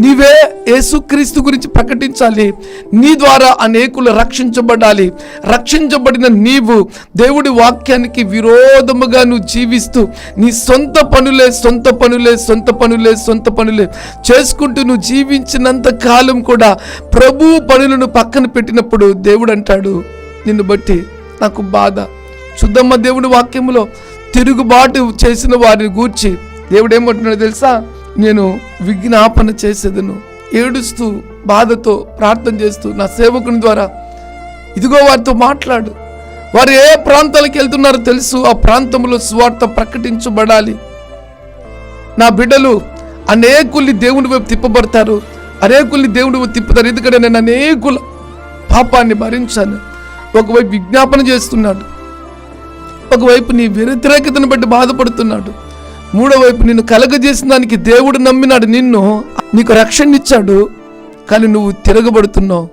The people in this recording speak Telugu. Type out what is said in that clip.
నీవే యేసుక్రీస్తు గురించి ప్రకటించాలి. నీ ద్వారా అనేకులు రక్షించబడాలి. రక్షించబడిన నీవు దేవుడి వాక్యానికి విరోధముగా నువ్వు జీవిస్తూ నీ సొంత పనులే చేసుకుంటూ నువ్వు జీవించినంత కాలం కూడా ప్రభు పనులను పక్కన పెట్టినప్పుడు దేవుడు అంటాడు, నిన్ను బట్టి నాకు బాధ. శుద్ధమ్మ దేవుడి వాక్యములో తిరుగుబాటు చేసిన వారిని గూర్చి దేవుడు ఏమంటున్నాడో తెలుసా? నేను విజ్ఞాపన చేసేదను. ఏడుస్తూ బాధతో ప్రార్థన చేస్తూ నా సేవకుని ద్వారా ఇదిగో వారితో మాట్లాడు. వారు ఏ ప్రాంతాలకు వెళ్తున్నారో తెలుసు. ఆ ప్రాంతంలో సువార్త ప్రకటించబడాలి. నా బిడ్డలు అనేకుల్ని దేవుని వైపు తిప్పబడతారు, అనేకుల్ని దేవుని వైపు తిప్పుతారు. ఎందుకంటే నేను అనేకుల పాపాన్ని భరించాను. ఒకవైపు విజ్ఞాపన చేస్తున్నాడు, ఒకవైపు నీ వ్యతిరేకతను బట్టి బాధపడుతున్నాడు, మూడో వైపు నిన్ను కలగజేసిన దానికి దేవుడు నమ్మినాడు, నీకు రక్షణ ఇచ్చాడు, కానీ నువ్వు తిరగబడుతున్నావు.